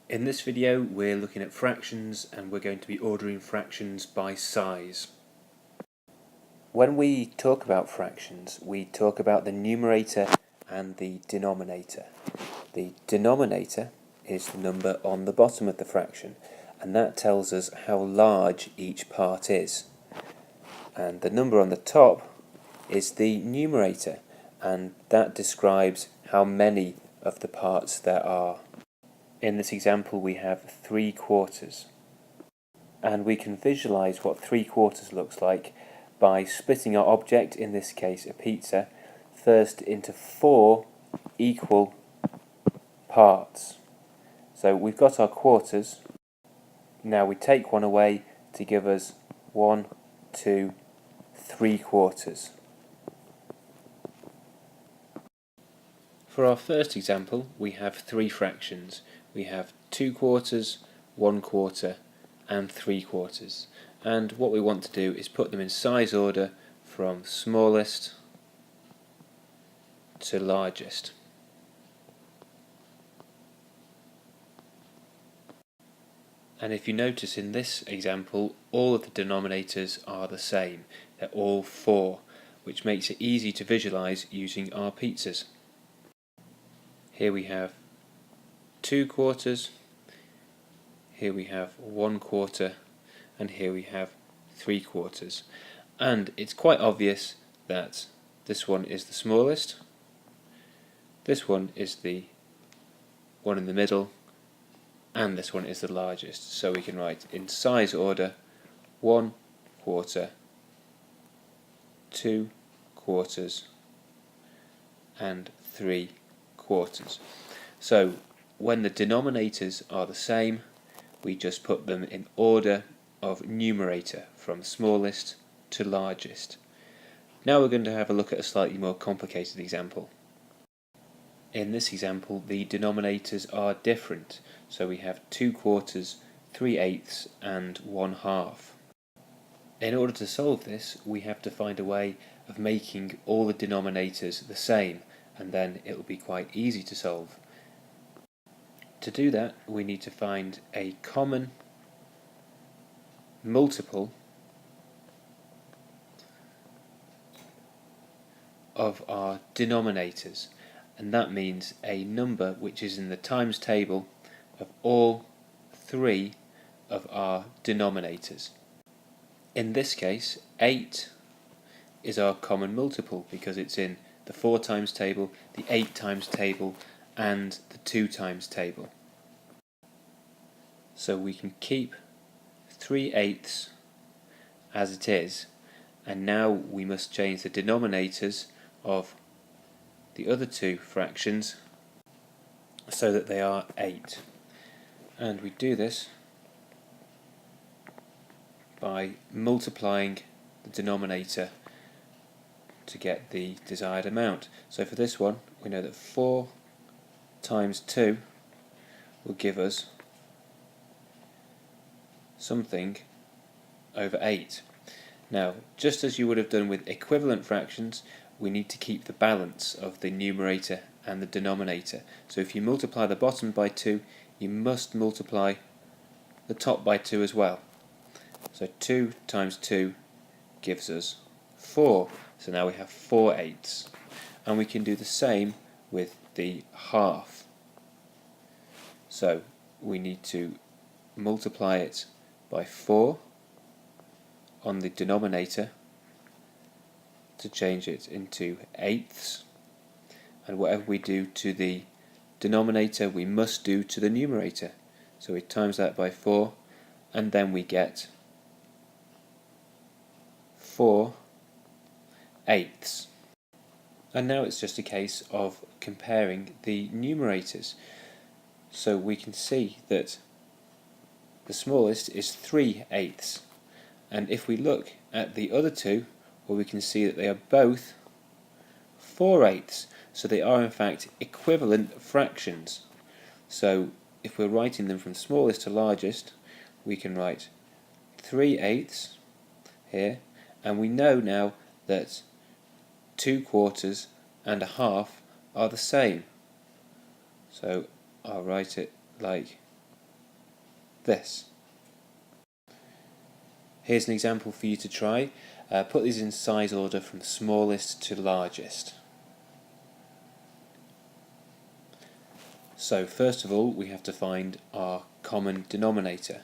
In this video we're looking at fractions and we're going to be ordering fractions by size. When we talk about fractions, we talk about the numerator and the denominator. The denominator is the number on the bottom of the fraction, and that tells us how large each part is. And the number on the top is the numerator, and that describes how many of the parts there are. In this example we have 3/4, and we can visualize what 3/4 looks like by splitting our object, in this case a pizza, first into 4 equal parts. So we've got our quarters. Now we take one away to give us 1, 2, 3/4. For our first example we have 3 fractions. We have 2/4, 1/4 and 3/4, and what we want to do is put them in size order from smallest to largest. And if you notice in this example, all of the denominators are the same. They're all 4, which makes it easy to visualize using our pizzas. Here we have 2/4, here we have 1/4, and here we have 3/4. And it's quite obvious that this one is the smallest, this one is the one in the middle, and this one is the largest. So we can write in size order 1/4, 2/4 and 3/4. So when the denominators are the same, we just put them in order of numerator from smallest to largest. Now we're going to have a look at a slightly more complicated example. In this example the denominators are different, so we have 2/4, 3/8 and 1/2. In order to solve this we have to find a way of making all the denominators the same, and then it will be quite easy to solve. To do that we need to find a common multiple of our denominators, and that means a number which is in the times table of all 3 of our denominators. In this case 8 is our common multiple because it's in the 4 times table, the 8 times table and the 2 times table. So we can keep 3/8 as it is, and now we must change the denominators of the other 2 fractions so that they are 8. And we do this by multiplying the denominator to get the desired amount. So for this one we know that 4 times 2 will give us something over 8. Now, just as you would have done with equivalent fractions, we need to keep the balance of the numerator and the denominator. So if you multiply the bottom by 2, you must multiply the top by 2 as well. So 2 times 2 gives us 4. So now we have 4/8. And we can do the same with the half. So we need to multiply it by 4 on the denominator to change it into 8ths, and whatever we do to the denominator we must do to the numerator. So we times that by 4 and then we get 4/8. And now it's just a case of comparing the numerators. So we can see that the smallest is 3/8, and if we look at the other 2, well, we can see that they are both 4/8, so they are in fact equivalent fractions. So if we're writing them from smallest to largest, we can write 3/8 here, and we know now that 2/4 and 1/2 are the same. So I'll write it like this. Here's an example for you to try. Put these in size order from smallest to largest. So first of all we have to find our common denominator,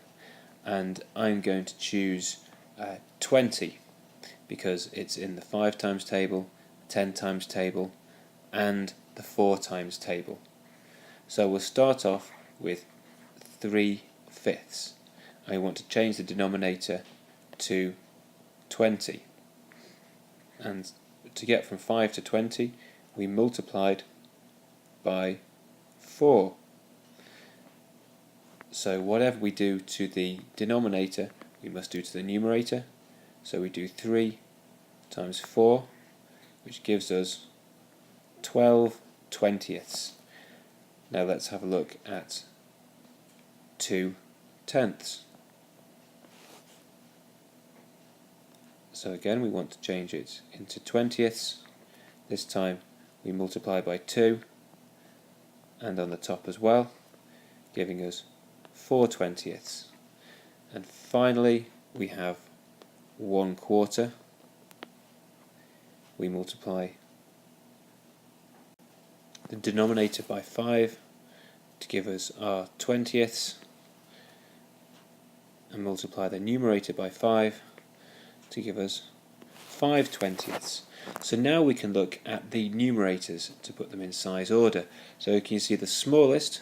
and I'm going to choose 20 because it's in the 5 times table, 10 times table and the 4 times table. So we'll start off with 3/5. I want to change the denominator to 20, and to get from 5 to 20 we multiplied by 4. So whatever we do to the denominator we must do to the numerator, so we do 3 times 4, which gives us 12/20. Now let's have a look at 2/10. So again we want to change it into 20ths. This time we multiply by 2 and on the top as well, giving us 4/20. And finally we have 1/4. We multiply the denominator by 5 to give us our 20ths, and multiply the numerator by 5 to give us 5/20. So now we can look at the numerators to put them in size order. So you can see the smallest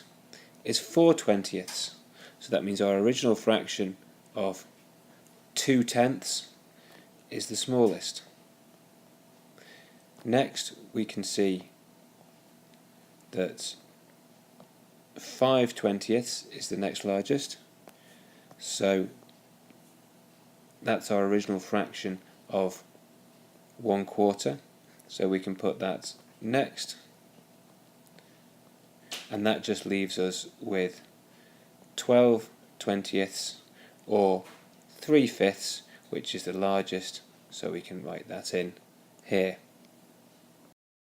is 4/20. So that means our original fraction of 2/10 is the smallest. Next we can see that 5/20 is the next largest. So that's our original fraction of 1/4, so we can put that next, and that just leaves us with 12/20 or 3/5, which is the largest, so we can write that in here.